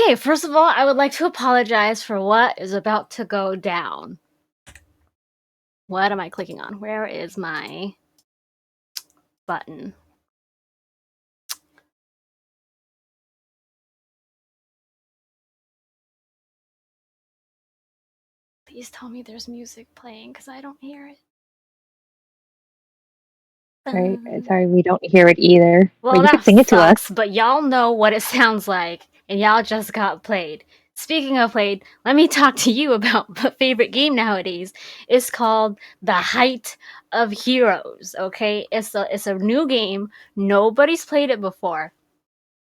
Okay, first of all, I would like to apologize for what is about to go down. What am I clicking on? Where is my button? Please tell me there's music playing because I don't hear it. Right. Sorry, we don't hear it either. But Well, you could that sing it to us. sucks, but y'all know what it sounds like, and y'all just got played. Speaking of played, let me talk to you about my favorite game nowadays. It's called The Height of Heroes, okay? It's a new game. Nobody's played it before.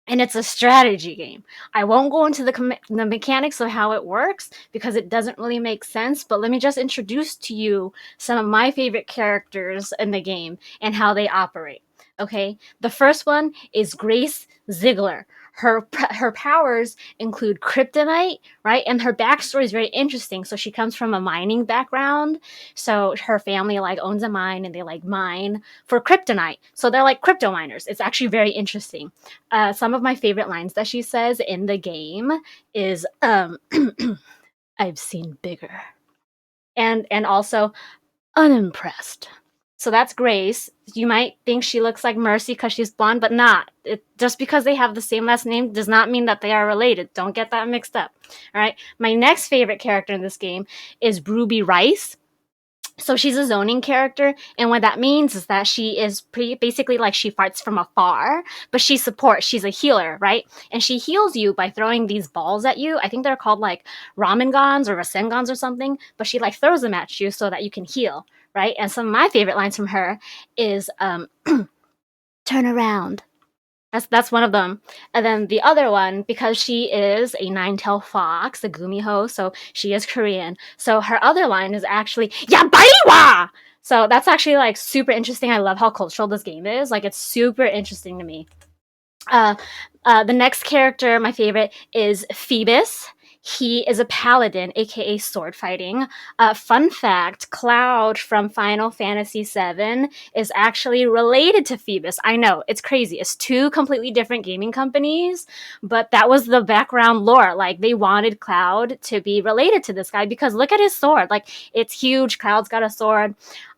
And it's a strategy game. I won't go into the mechanics of how it works because it doesn't really make sense, but let me just introduce to you some of my favorite characters in the game and how they operate. Okay, the first one is Grace Ziegler. Her powers include kryptonite, right? And her backstory is very interesting. So she comes from a mining background. So her family like owns a mine and they like mine for kryptonite. So they're like crypto miners. It's actually very interesting. Some of my favorite lines that she says in the game is I've seen bigger. And also unimpressed. So that's Grace. You might think she looks like Mercy because she's blonde, but not. Just because they have the same last name does not mean that they are related. Don't get that mixed up. All right. My next favorite character in this game is Ruby Rice. So she's a zoning character, and what that means is that she is basically like she fights from afar, but she supports. She's a healer, right? And she heals you by throwing these balls at you. I think they're called like Ramengans or Rasengans or something, but she like throws them at you so that you can heal, right? And some of my favorite lines from her is turn around. That's one of them. And then the other one, because she is a nine-tailed fox, a gumiho, so she is Korean. So her other line is actually Yabaiwa! So that's actually like super interesting. I love how cultural this game is. Like it's super interesting to me. Uh, the next character, my favorite, is Phoebus. He is a paladin, aka sword fighting. Fun fact: Cloud from Final Fantasy VII is actually related to Phoebus. I know it's crazy. It's two completely different gaming companies, but that was the background lore. Like they wanted Cloud to be related to this guy because look at his sword. Like it's huge. Cloud's got a sword.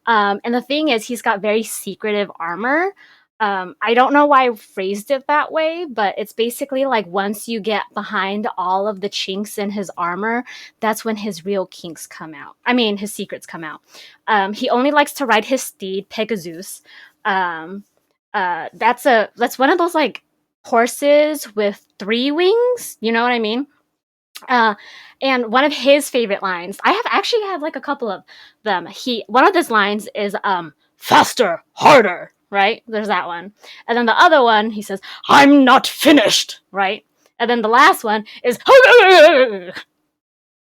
And the thing is, he's got very secretive armor. I don't know why I phrased it that way, but it's basically like once you get behind all of the chinks in his armor, that's when his real kinks come out. I mean, his secrets come out. He only likes to ride his steed, Pegasus. Um, that's one of those like horses with three wings. You know what I mean? Uh, and one of his favorite lines, I have actually have like a couple of them. One of his lines is faster, harder, right? There's that one. And then the other one, he says, I'm not finished, right? And then the last one is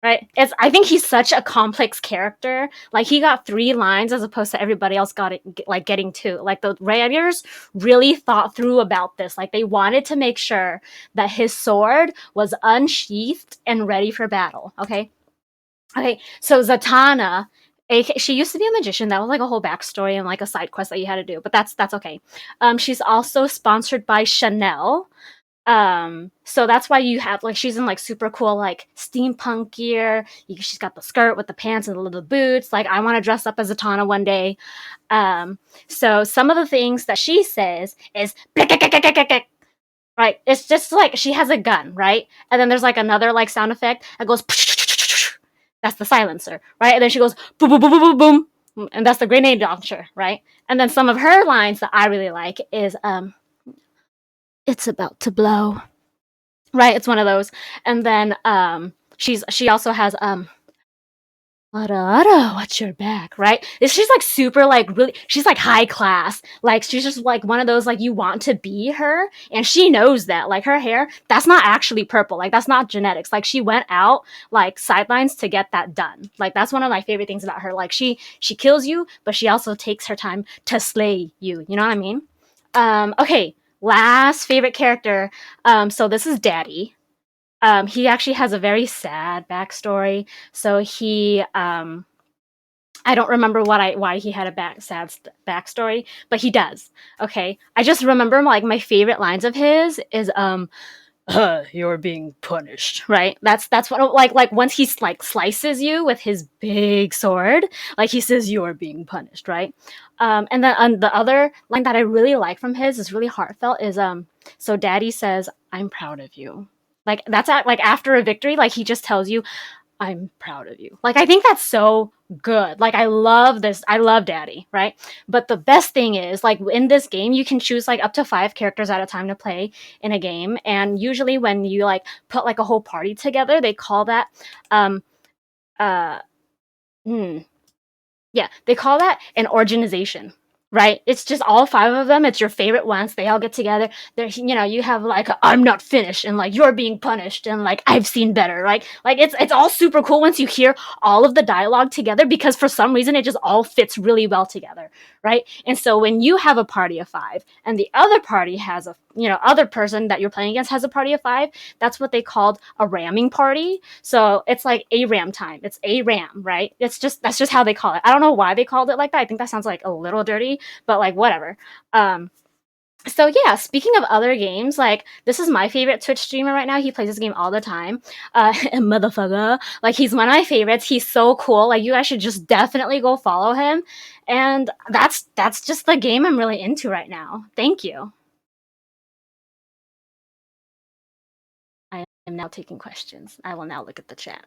right? I think he's such a complex character. Like he got three lines as opposed to everybody else got it like getting two. Like the writers really thought through about this. Like they wanted to make sure that his sword was unsheathed and ready for battle. Okay. Okay. So Zatanna, she used to be a magician. That was like a whole backstory and like a side quest that you had to do. But that's okay. She's also sponsored by Chanel. So that's why you have like she's in like super cool like steampunk gear. She's got the skirt with the pants and the little boots. Like I want to dress up as Zatanna one day. Um, so some of the things that she says is right. It's just like she has a gun, right? And then there's like another like sound effect that goes. That's the silencer, right? And then she goes boom, boom, boom, boom, boom, boom, and that's the grenade launcher, right? And then some of her lines that I really like is it's about to blow. Right, it's one of those. And then she also has watch your back, right? She's like super like really she's like high class. Like she's just like one of those like you want to be her and she knows that. Like her hair, that's not actually purple. Like that's not genetics. Like she went out like sidelines to get that done. Like that's one of my favorite things about her. Like she kills you, but she also takes her time to slay you. You know what I mean? Okay, last favorite character. So this is Daddy. He actually has a very sad backstory. So I don't remember why he had a sad backstory, but he does. Okay, I just remember like my favorite lines of his is you're being punished, right? That's what like once he like slices you with his big sword, like he says you're being punished, right? And then the other line that I really like from his is really heartfelt is so daddy says I'm proud of you. Like that's like after a victory, like he just tells you I'm proud of you. Like I think that's so good. Like I love this. I love Daddy, right? But the best thing is like in this game you can choose like up to 5 characters at a time to play in a game, and usually when you like put like a whole party together, they call that um uh hmm, yeah, they call that an organization, right? It's just all 5 of them. It's your favorite ones. They all get together. There, you know, you have like I'm not finished and like you're being punished and like I've seen better. Like it's all super cool once you hear all of the dialogue together because for some reason it just all fits really well together, right? And so when you have a party of 5 and the other party has a other person that you're playing against has a party of 5, that's what they called a ramming party. So it's like a ram time. It's a ram, right? That's just how they call it. I don't know why they called it like that. I think that sounds like a little dirty, but like whatever. So yeah, speaking of other games, like this is my favorite Twitch streamer right now. He plays this game all the time. Motherfucker. Like he's one of my favorites. He's so cool. Like you guys should just definitely go follow him. And that's just the game I'm really into right now. Thank you. I am now taking questions. I will now look at the chat.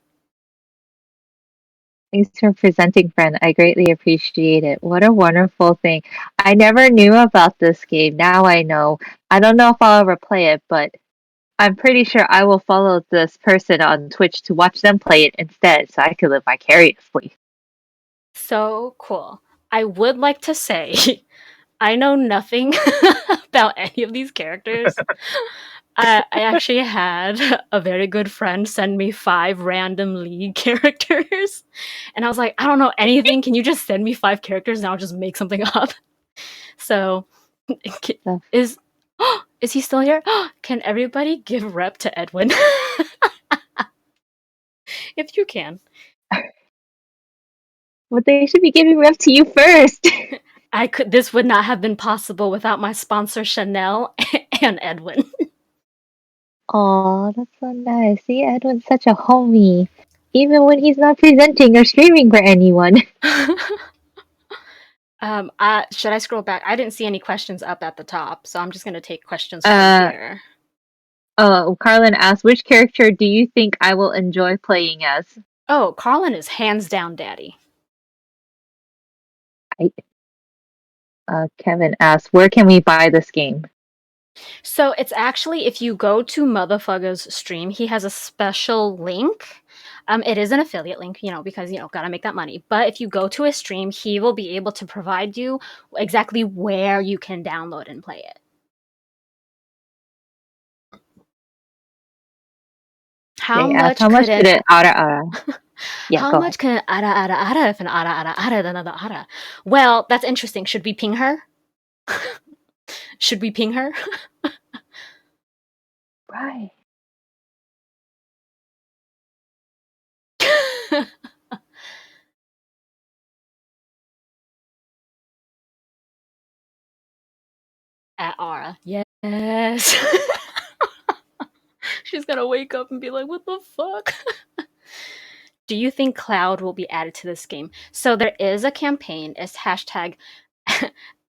Thanks for presenting, friend. I greatly appreciate it. What a wonderful thing. I never knew about this game. Now I know. I don't know if I'll ever play it, but I'm pretty sure I will follow this person on Twitch to watch them play it instead so I could live vicariously. So cool. I would like to say I know nothing about any of these characters. I actually had a very good friend send me 5 random League characters. And I was like, I don't know anything. Can you just send me 5 characters and I'll just make something up? So, is he still here? Can everybody give rep to Edwin? If you can. Well, they should be giving rep to you first. This would not have been possible without my sponsor Chanel and Edwin. Aw, that's so nice. See, Edwin's such a homie. Even when he's not presenting or streaming for anyone. Should I scroll back? I didn't see any questions up at the top, so I'm just gonna take questions from here. Oh, Carlin asked, which character do you think I will enjoy playing as? Oh, Carlin is hands down Daddy. Kevin asked, where can we buy this game? So it's actually, if you go to Motherfucker's stream, he has a special link. It is an affiliate link, because, gotta make that money. But if you go to his stream, he will be able to provide you exactly where you can download and play it. How much could it ara? Yeah, how much can ara if an ara another ara? Well, that's interesting. Should we ping her? Should we ping her? Right. At Ara. Yes. She's gonna wake up and be like, what the fuck? Do you think Cloud will be added to this game? So there is a campaign. It's hashtag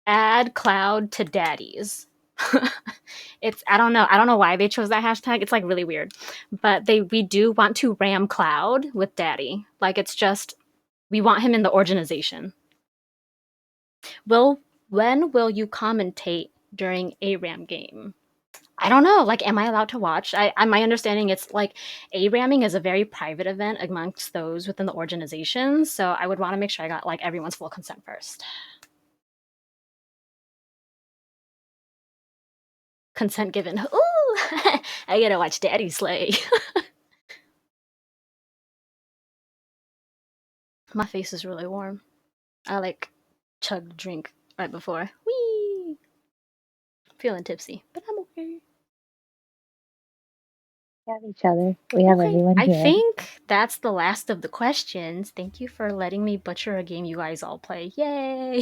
add Cloud to daddies. I don't know why they chose that hashtag. It's like really weird. But we do want to ram Cloud with daddy. Like it's just we want him in the organization. When will you commentate during a ram game? I don't know. Like, am I allowed to watch? My understanding, it's like A-ramming is a very private event amongst those within the organization. So I would want to make sure I got like everyone's full consent first. Consent given. Ooh, I gotta watch Daddy slay. My face is really warm. I like chugged drink right before. Whee! Feeling tipsy, but I'm okay. We have each other. We have everyone here. I think that's the last of the questions. Thank you for letting me butcher a game you guys all play. Yay!